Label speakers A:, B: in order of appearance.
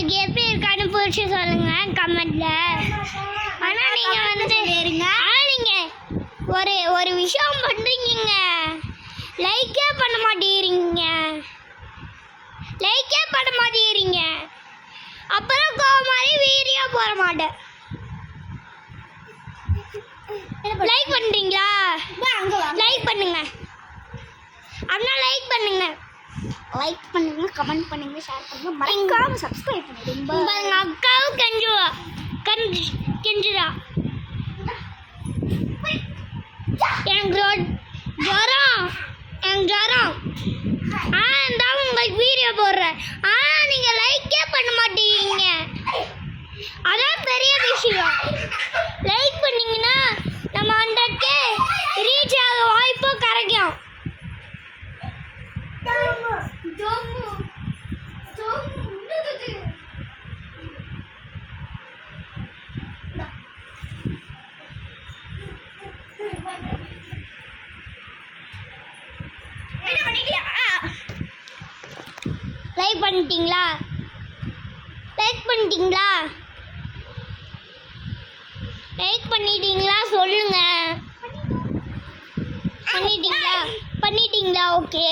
A: உங்களுக்கு எப்படி இருக்கான்னு புரிச்சு சொல்லுங்க கமெண்ட்ல. ஆனா நீங்க வந்து நீங்க ஒரு விஷயம் பண்றீங்க, லைக்கே பண்ண மாட்டேங்கிறீங்க. அப்புறம் கோவமாரி வீடியோ போட மாட்டேன். லைக் பண்ணுறீங்களா? லைக் பண்ணுங்க அண்ணா, லைக் பண்ணுங்க, கமெண்ட் பண்ணுங்க, ஷேர் பண்ணுங்க, மறக்காம சப்ஸ்கிரைப் பண்ணுங்க. உங்க அக்காவும் கெஞ்சுதா எனக்கு ஜுரம். இருந்தாலும் உங்களுக்கு வீடியோ போடுறேன். நீங்க லைக்கே பண்ண மாட்டீங்க. அதான் பெரிய விஷயம். லைக் பண்ணீங்கன்னா நம்ம 100K ரீச் ஆக வாய்ப்பு கிடைக்கும். லைக் பண்ணிட்டீங்களா? சொல்லுங்க. பண்ணிட்டீங்களா? ஓகே.